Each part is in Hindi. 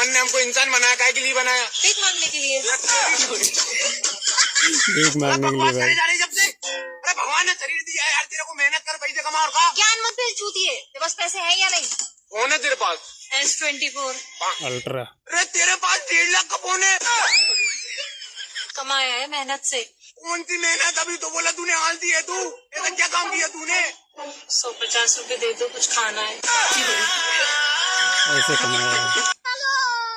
भगवान ने हमको इंसान बनाया, काय के लिए बनाया? भीख मांगने के लिए। भीख मांगने के लिए भाई। जब से अरे भगवान ने शरीर दिया है यार, तेरे को मेहनत कर, पैसे कमा और खा। ज्ञान मत फिर छूतिए, तेरे पास पैसे है या नहीं? फोन है तेरे पास? S24 ultra. अरे तेरे पास 1.5 लाख का फोन है? कमाया है मेहनत से। कौन सी मेहनत? अभी तो बोला तूने हाल दी है। तू ऐसा क्या काम किया तूने? 150 रुपए दे दो, कुछ खाना है। ऐसे कमाया।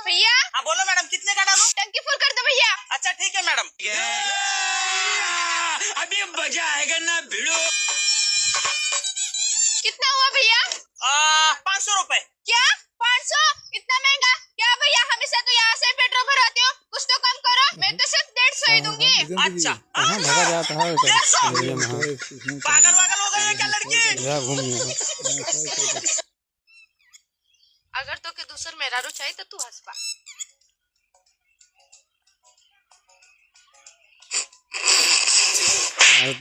भैया। हाँ बोलो मैडम, कितने का डालूं? टंकी फुल कर दो भैया। अच्छा ठीक है मैडम। अभी मजा आएगा ना भिड़ो। कितना हुआ भैया? 500 रुपए। क्या 500? इतना महंगा? क्या भैया, हमेशा तो यहाँ से पेट्रोल भराते हो, कुछ तो कम करो। मैं तो सिर्फ 150 ही दूंगी। अच्छा कहाँ भगा जाता है? पागल वागल हो गई है क्या लड़की? अगर तो के दूसर मेहरारू चाहिए तो तू हंस पा।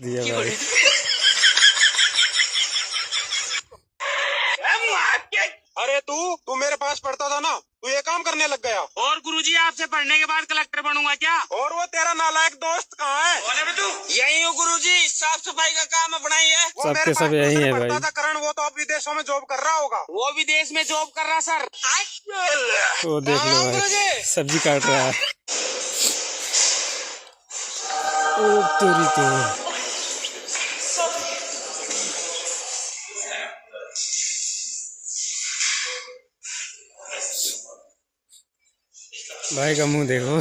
दिया भाई। अरे तू मेरे पास पढ़ता था ना, तू ये काम करने लग गया। और गुरुजी आपसे पढ़ने के बाद कलेक्टर बनूंगा क्या? और वो तेरा नालायक दोस्त कहाँ है? यही हूँ गुरुजी, साफ सफाई का काम अपना ही है। वो सबके मेरे सब पास यही ट्यूशन है पढ़ता भाई। था करण, वो तो अब विदेशों में जॉब कर रहा होगा। वो विदेश में जॉब कर रहा सर। वो देख लो भाई, सब्जी काट रहा है। ओ तेरी तो। भाई का मुंह देखो।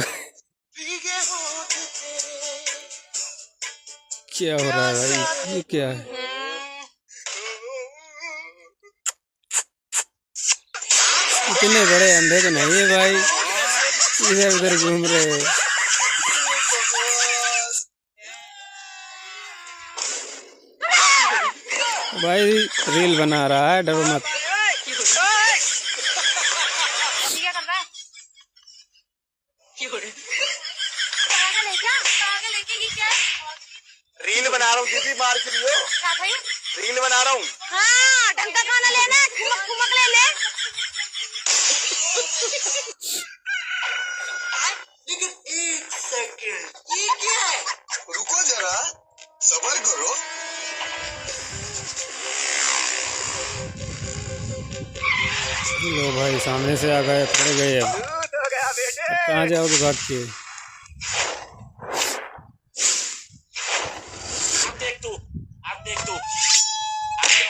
क्या हो रहा है भाई? ये क्या है? इतने बड़े अंधे तो नहीं है भाई, इधर उधर घूम रहे हैं। भाई रील बना रहा है, डरो मत। क्या कर रहा है? पागल है क्या? पागल है क्या? रील बना रहा हूँ दीदी, मार के लियो। क्या भाई? रील बना रहा हूँ। हाँ, ढंग का खाना लेना, कुमक कुमक ले ले। लेकिन 1 सेकंड, ये क्या है? रुको जरा, सब्र करो। लो भाई, सामने से आ गए, पड़ गए। अब हो गया बेटे। कहाँ जाओगे भाग के? आप देख तू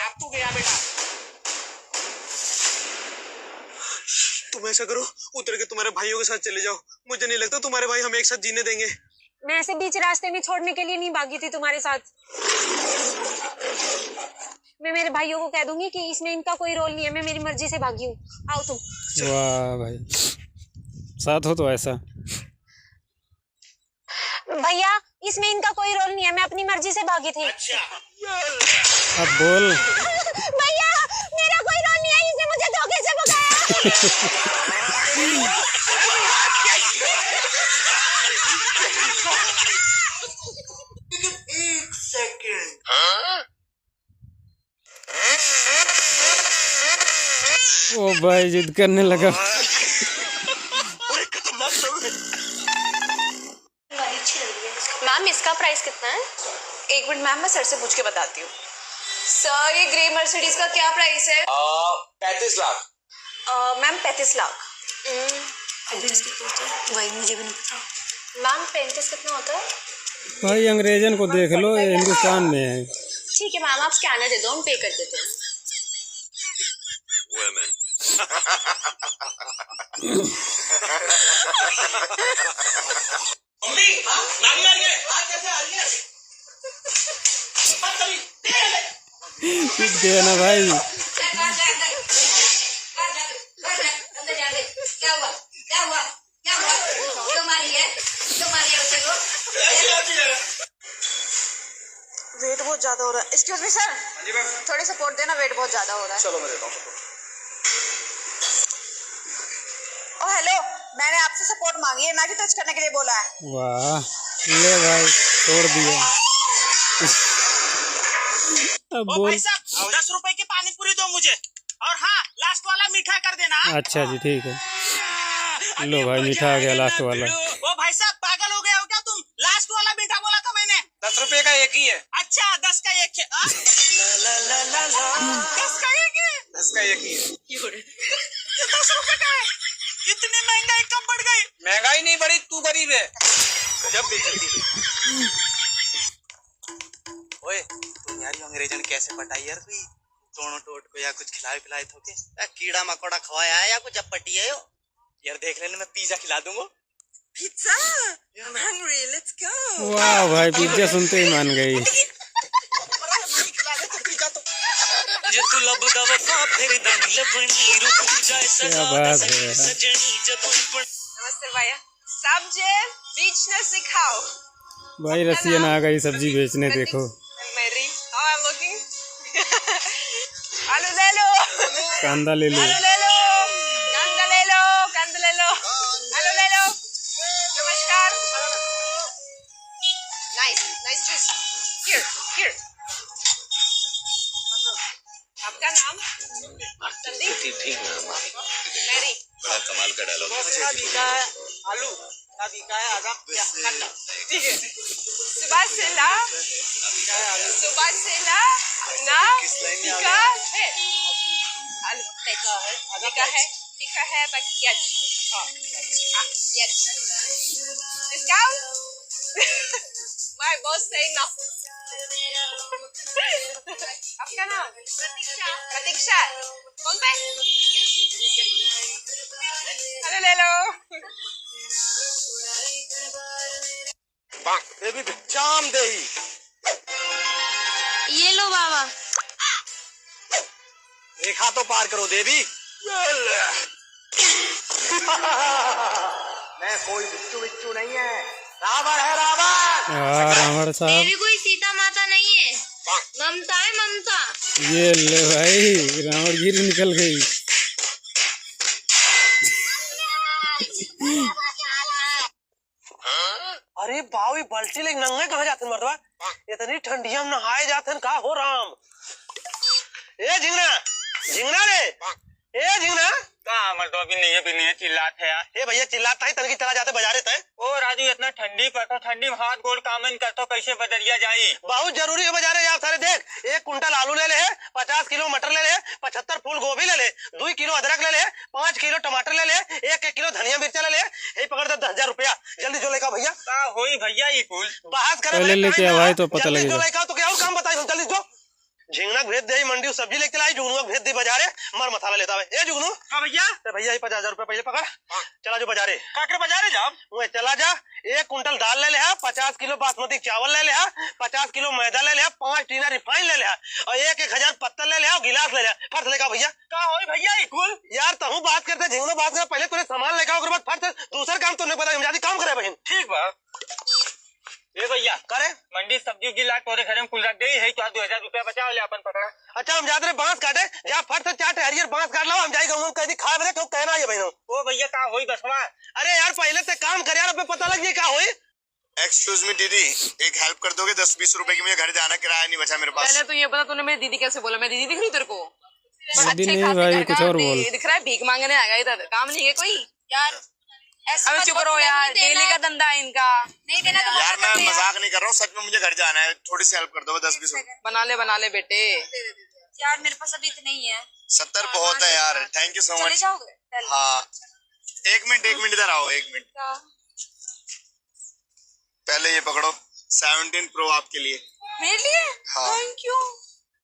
आप तू गया बेटा। तुम ऐसा करो, उतर के तुम्हारे भाइयों के साथ चले जाओ। मुझे नहीं लगता तुम्हारे भाई हमें एक साथ जीने देंगे। मैं ऐसे बीच रास्ते में छोड़ने के लिए नहीं भागी थी तुम्हारे साथ। मैं मेरे भाइयों को कह दूंगी कि इसमें इनका कोई रोल नहीं है, मैं मेरी मर्जी से भागी हूँ। आओ तुम। वाह भाई, साथ हो तो ऐसा। भैया, इसमें इनका कोई रोल नहीं है, मैं अपनी मर्जी से भागी थी। अच्छा अब बोल। भैया, मेरा कोई रोल नहीं है, इसने मुझे धोखे से भगाया। एक सेकंड। ओ भाई, जिद करने लगा। मैम, इसका प्राइस कितना है? एक मिनट मैम, मैं सर से पूछ के बताती हूँ। सर, ये ग्रे मर्सिडीज का क्या प्राइस है? 35 लाख। मैम 35 लाख। वही मुझे भी नहीं पता। मैम, 35 कितना होता है? भाई अंग्रेजन को देख लो, ये हिंदुस्तान में है। ठीक है मैम, आप स्कैनर दे दो, हम पे कर देते हैं। पीट गया ना भाई। वेट बहुत ज्यादा हो रहा है। एक्सक्यूज मी सर, थोड़ी सपोर्ट देना, वेट बहुत ज्यादा हो रहा है। चलो मैं देता हूँ। ओ हेलो, मैंने आपसे सपोर्ट मांगी है, ना कि टच करने के लिए बोला है। वाह, ले भाई, छोड़ दिया। अब ओ बोल। भाई साहब, 10 रुपए की पानी पूरी दो मुझे, और हाँ लास्ट वाला मीठा कर देना। अच्छा जी, ठीक है। लो भाई मीठा आ गया लास्ट वाला। ओ भाई साहब पागल हो गए हो क्या तुम? लास्ट वाला मीठा बोला था मैंने। 10 रुपए का एक ही है। अच्छा 10 का एक है। 10 का एक है। 10 का एक ही है। ये 10 रुपए का है। इतनी महंगाई कब बढ़ गई? महंगाई नहीं बढ़ी, तू गरीब है। गजब बेइज्जती। ओए तुम यार ये अंग्रेजन कैसे पटाई यार तू? टोनो टोट को या कुछ खिलाए पिलाए थोके? कीड़ा मकोड़ा खवाया है या कुछ अपटी है यो? यार देख लेना, मैं पिज्जा खिला दूंगा। Pizza. I'm hungry. Let's go. वाह भाई पिज्जा सुनते ही मान गई। ये तू लब दवफा फिर दम लबनी रुक जाए क्या बात है यार। सजनी जब नमस्ते भैया। सब्जी बेचना सिखाओ। भाई रसियन आ गई सब्जी बेचने, देखो। Mary, how I'm looking? आलू ले लो। कांदा ले लो। आलू ले लो। कांदा ले लो। कांदा ले लो। आलू ले लो। नमस्कार। Nice juice. Here. आपका नाम? संदीप। ठीक है। मैरी। बड़ा कमाल का डायलॉग है। आलू का दिखा है आधा कांदा। ठीक है। सुबह से ला ना टीका है। आलू टीका है बकियाज। डिस्काउंट। माय बॉस से ना। आपका नाम? प्रतीक्षा। कौन पे? हेलो ले लो। देवी जाम देही। ये लो बाबा। रेखा तो पार करो देवी। मैं कोई बिच्चू नहीं है, रावण है रावण। यार रावण साहब, देवी कोई सीता माता नहीं है, ममता है ममता। ये ले भाई रावणगिरी निकल गई। अरे बावी बल्टी लेके नंगे कहाँ जाते मर्दवा? इतनी ठंडिया में नहाए जाते का हो राम? ए झिंगना रे। ए झिंगना कहाँ मर्दवा भी नहीं है चिल्लात है यार। ए भैया चिल्लाता ही तनकी चला जाते बाजारे तय। ओ राजू इतना ठंडी पड़ता, ठंडी में हाथ गोड़ कामन करता, कैसे बदलिया जाए? बहुत जरूरी है बाजारे जा सारे। देख 1 कुंटल आलू ले ले, 50 किलो मटर ले ले, 75 फूल गोभी ले ले, 2 किलो अदरक ले ले, 5 किलो टमाटर ले ले, 1 किलो धनिया मिर्चा ले ले। यही पकड़ दे 10,000 रुपया। जल्दी जो लेका भैया। का होई भैया ये कुल बहस करे पहले लेके आओ भाई तो पता जल्दी लगेगा। जो लेका तो क्या और काम बताई। जल्दी जो झिंगना भेज दे मंडी सब्जी लेके लाई, जुगनू भेज दे बाजारे मर मसाला लेता है। ए जुगनू हाँ भैया भैया ये 50,000 रुपया पहले पकड़। चला जो बाजारे काकर बाजारे जाओ। वो चला जा। 1 कुंटल दाल ले ले, 50 किलो बासमती चावल ले ले, 50 किलो मैदा ले ले, 5 टीना रिफाइन ले ले और 1,000 पत्तल ले ले और गिलास ले ले। फट लेगा भैया। का होई भैया ये कुल? यार तहु बात करते झिंगनो बात कर, पहले तूने सामान लेगा ओकर बाद फट दूसरा काम तो नहीं पता। हम ज्यादा काम करे बहन। ठीक बा। ए भैया करे मंडी सब्जी उब्जी ला तोरे घर में कुल रख दे है, तो 2,000 रुपया बचा ले अपन पकड़ा। अच्छा हम जाते रहे बांस काटे, जा फट से 4 हरियर बांस काट लो। हम जाएगा हम कहीं खा बने क्यों कहना है बहनों। ओ भैया का होई बसवा? अरे यार पहले से काम कर यार, अब पता लग जाए क्या होई। एक्सक्यूज मी दीदी, एक हेल्प कर दोगे? 10-20 रुपए की मुझे घर जाना, किराया नहीं बचा मेरे पास। पहले तो ये बता तूने मेरी दीदी कैसे बोला? मैं दीदी दिख रही तेरे को? दीदी नहीं भाई कुछ और बोल। दिख रहा है भीख मांगने आ गया इधर, काम नहीं है कोई। यार ऐसे अबे मत चुप बोल, रहो यार, नहीं देना डेली का है। धंधा है इनका। नहीं देना तो यार मना मैं कर दे मजाक नहीं कर रहा हूँ, सच में मुझे घर जाना है। थोड़ी सी हेल्प कर दो, 10-20 रुपए। बना ले बेटे। यार मेरे पास अभी इतने ही है। 70 बहुत है यार। थैंक यू सो चले मच। जाओगे? हाँ 1 मिनट इधर आओ, 1 मिनट। पहले ये पकड़ो, 17 प्रो आपके लिए। मेरे लिए? हाँ। Thank you.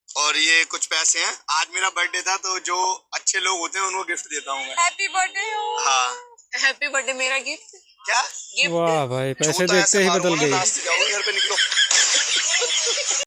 और ये कुछ पैसे हैं, आज मेरा बर्थडे था तो जो अच्छे लोग होते हैं उनको गिफ्ट देता हूँ मैं। Happy birthday. हाँ हैप्पी बर्थडे मेरा गिफ्ट। क्या? गिफ्ट। वाह भाई पैसे जूता देखते ऐसे ही मारूंगा बदल ना, गई। नाचते जाओगे घर पे, निकलो।